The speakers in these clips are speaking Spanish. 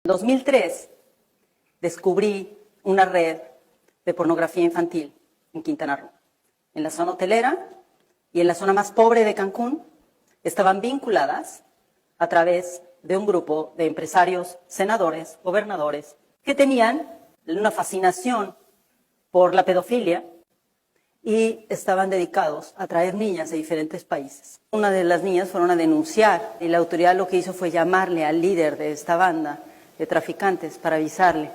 En 2003 descubrí una red de pornografía infantil en Quintana Roo. En la zona hotelera y en la zona más pobre de Cancún estaban vinculadas a través de un grupo de empresarios, senadores, gobernadores, que tenían una fascinación por la pedofilia y estaban dedicados a traer niñas de diferentes países. Una de las niñas fueron a denunciar y la autoridad lo que hizo fue llamarle al líder de esta banda de traficantes para avisarle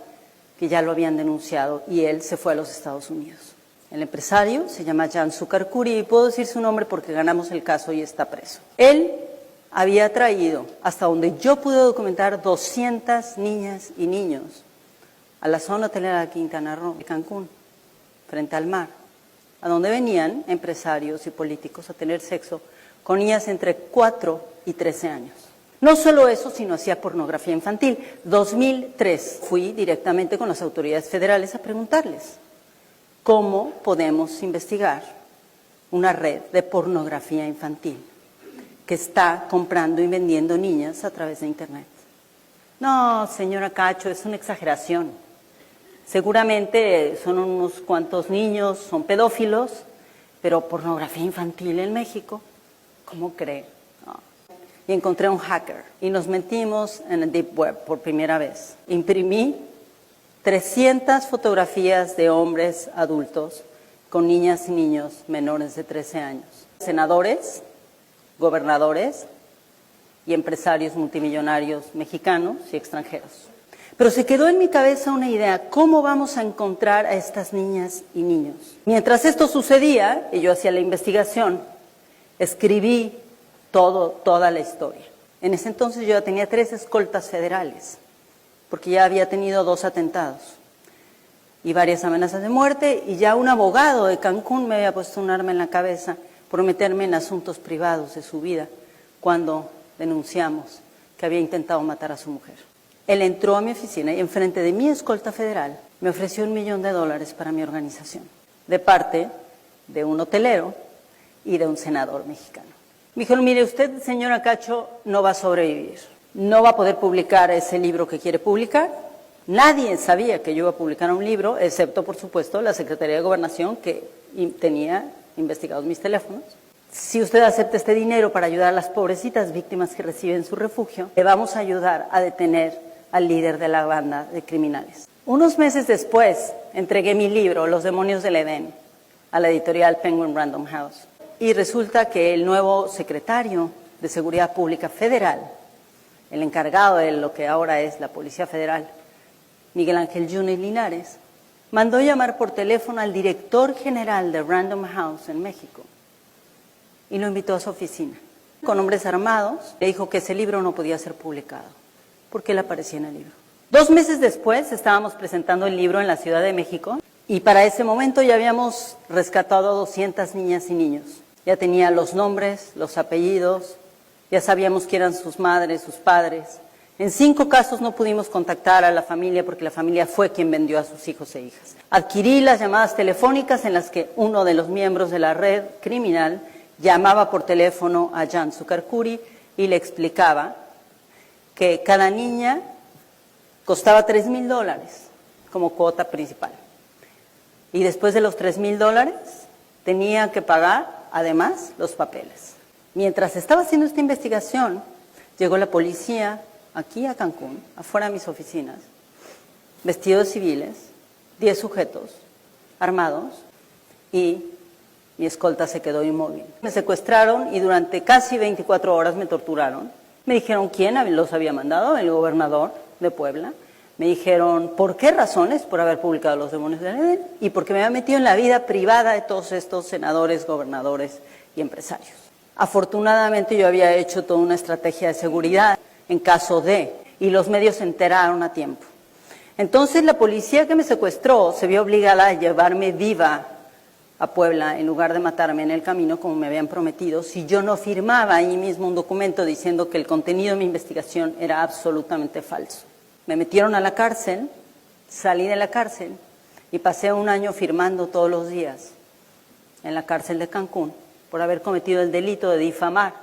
que ya lo habían denunciado y él se fue a los Estados Unidos. El empresario se llama Jan Sukarkuri y puedo decir su nombre porque ganamos el caso y está preso. Él había traído, hasta donde yo pude documentar, 200 niñas y niños a la zona hotelera de Quintana Roo, de Cancún, frente al mar, a donde venían empresarios y políticos a tener sexo con niñas entre 4 y 13 años. No solo eso, sino hacía pornografía infantil. 2003 fui directamente con las autoridades federales a preguntarles cómo podemos investigar una red de pornografía infantil que está comprando y vendiendo niñas a través de Internet. No, señora Cacho, es una exageración. Seguramente son unos cuantos niños, son pedófilos, pero pornografía infantil en México, ¿cómo cree? No. Y encontré un hacker y nos metimos en el Deep Web por primera vez. Imprimí 300 fotografías de hombres adultos con niñas y niños menores de 13 años. Senadores, gobernadores y empresarios multimillonarios mexicanos y extranjeros. Pero se quedó en mi cabeza una idea, ¿cómo vamos a encontrar a estas niñas y niños? Mientras esto sucedía, y yo hacía la investigación, escribí toda la historia. En ese entonces yo ya tenía 3 escoltas federales, porque ya había tenido 2 atentados y varias amenazas de muerte, y ya un abogado de Cancún me había puesto un arma en la cabeza por meterme en asuntos privados de su vida cuando denunciamos que había intentado matar a su mujer. Él entró a mi oficina y enfrente de mi escolta federal me ofreció $1 millón para mi organización, de parte de un hotelero y de un senador mexicano. Me dijeron, mire, usted, señora Cacho, no va a sobrevivir, no va a poder publicar ese libro que quiere publicar. Nadie sabía que yo iba a publicar un libro, excepto, por supuesto, la Secretaría de Gobernación, que tenía investigados mis teléfonos. Si usted acepta este dinero para ayudar a las pobrecitas víctimas que reciben su refugio, le vamos a ayudar a detener al líder de la banda de criminales. Unos meses después, entregué mi libro, Los demonios del Edén, a la editorial Penguin Random House. Y resulta que el nuevo secretario de Seguridad Pública Federal, el encargado de lo que ahora es la Policía Federal, Miguel Ángel Yunes Linares, mandó llamar por teléfono al director general de Random House en México y lo invitó a su oficina. Con hombres armados, le dijo que ese libro no podía ser publicado, porque él aparecía en el libro. 2 meses después estábamos presentando el libro en la Ciudad de México y para ese momento ya habíamos rescatado a 200 niñas y niños. Ya tenía los nombres, los apellidos, ya sabíamos quién eran sus madres, sus padres. En 5 casos no pudimos contactar a la familia porque la familia fue quien vendió a sus hijos e hijas. Adquirí las llamadas telefónicas en las que uno de los miembros de la red criminal llamaba por teléfono a Jan Sukarkuri y le explicaba que cada niña costaba $3,000 como cuota principal. Y después de los $3,000 tenía que pagar, además, los papeles. Mientras estaba haciendo esta investigación, llegó la policía aquí a Cancún, afuera de mis oficinas, vestidos civiles, 10 sujetos armados, y mi escolta se quedó inmóvil. Me secuestraron y durante casi 24 horas me torturaron. Me dijeron quién los había mandado, el gobernador de Puebla. Me dijeron por qué razones, por haber publicado Los demonios del Edén, y porque me había metido en la vida privada de todos estos senadores, gobernadores y empresarios. Afortunadamente yo había hecho toda una estrategia de seguridad en caso de, y los medios se enteraron a tiempo. Entonces la policía que me secuestró se vio obligada a llevarme viva a Puebla en lugar de matarme en el camino como me habían prometido, si yo no firmaba ahí mismo un documento diciendo que el contenido de mi investigación era absolutamente falso. Me metieron a la cárcel, salí de la cárcel y pasé 1 año firmando todos los días en la cárcel de Cancún por haber cometido el delito de difamar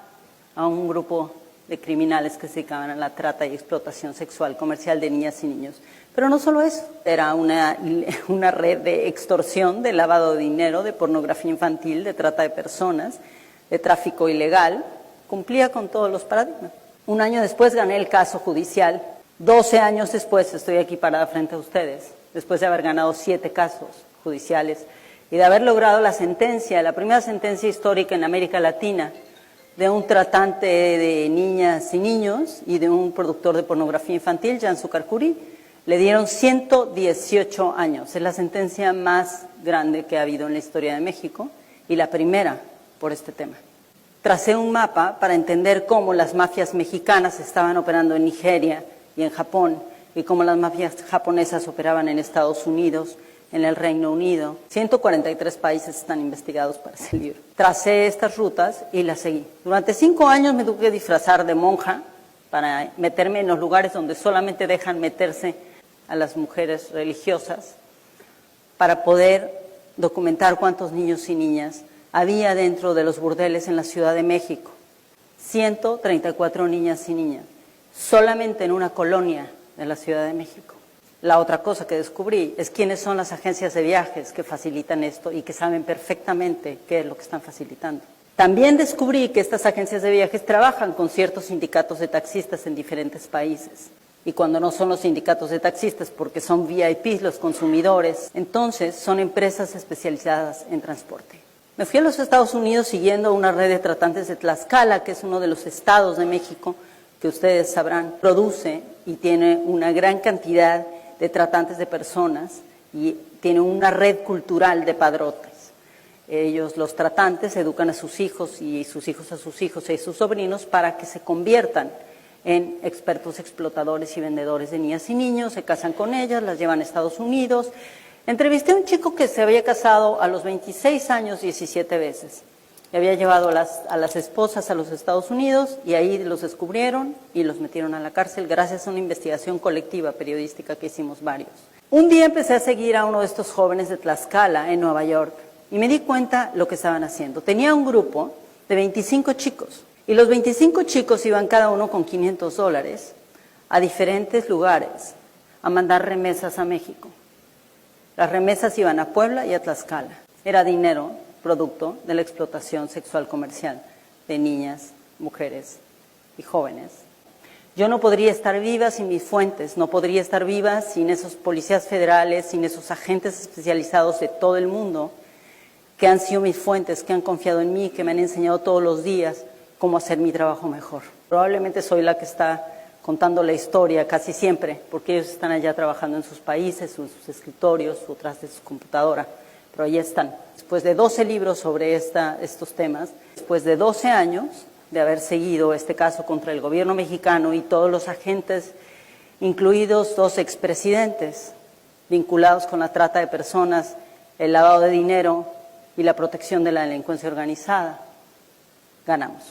a un grupo de criminales que se dedicaban a la trata y explotación sexual comercial de niñas y niños. Pero no solo eso, era una red de extorsión, de lavado de dinero, de pornografía infantil, de trata de personas, de tráfico ilegal, cumplía con todos los paradigmas. Un año después gané el caso judicial, 12 años después estoy aquí parada frente a ustedes, después de haber ganado 7 casos judiciales y de haber logrado la sentencia, la primera sentencia histórica en América Latina, de un tratante de niñas y niños y de un productor de pornografía infantil, Jan Sucarcuri. Le dieron 118 años. Es la sentencia más grande que ha habido en la historia de México y la primera por este tema. Tracé un mapa para entender cómo las mafias mexicanas estaban operando en Nigeria y en Japón y cómo las mafias japonesas operaban en Estados Unidos, en el Reino Unido. 143 países están investigados para ese libro. Tracé estas rutas y las seguí. Durante 5 años me tuve que disfrazar de monja para meterme en los lugares donde solamente dejan meterse a las mujeres religiosas, para poder documentar cuántos niños y niñas había dentro de los burdeles en la Ciudad de México. 134 niñas y niñas, solamente en una colonia de la Ciudad de México. La otra cosa que descubrí es quiénes son las agencias de viajes que facilitan esto y que saben perfectamente qué es lo que están facilitando. También descubrí que estas agencias de viajes trabajan con ciertos sindicatos de taxistas en diferentes países. Y cuando no son los sindicatos de taxistas, porque son VIPs los consumidores, entonces son empresas especializadas en transporte. Me fui a los Estados Unidos siguiendo una red de tratantes de Tlaxcala, que es uno de los estados de México que ustedes sabrán, produce y tiene una gran cantidad de tratantes de personas y tiene una red cultural de padrotes. Ellos, los tratantes, educan a sus hijos y sus hijos a sus hijos y a sus sobrinos para que se conviertan en expertos explotadores y vendedores de niñas y niños, se casan con ellas, las llevan a Estados Unidos. Entrevisté a un chico que se había casado a los 26 años 17 veces. Le había llevado a las esposas a los Estados Unidos y ahí los descubrieron y los metieron a la cárcel gracias a una investigación colectiva periodística que hicimos varios. Un día empecé a seguir a uno de estos jóvenes de Tlaxcala en Nueva York y me di cuenta lo que estaban haciendo. Tenía un grupo de 25 chicos. Y los 25 chicos iban cada uno con $500 a diferentes lugares a mandar remesas a México. Las remesas iban a Puebla y a Tlaxcala. Era dinero producto de la explotación sexual comercial de niñas, mujeres y jóvenes. Yo no podría estar viva sin mis fuentes, no podría estar viva sin esos policías federales, sin esos agentes especializados de todo el mundo que han sido mis fuentes, que han confiado en mí, que me han enseñado todos los días cómo hacer mi trabajo mejor. Probablemente soy la que está contando la historia casi siempre, porque ellos están allá trabajando en sus países, en sus escritorios, o tras de su computadora, pero allá están. Después de 12 libros sobre estos temas, después de 12 años de haber seguido este caso contra el gobierno mexicano y todos los agentes, incluidos 2 expresidentes vinculados con la trata de personas, el lavado de dinero y la protección de la delincuencia organizada, ganamos.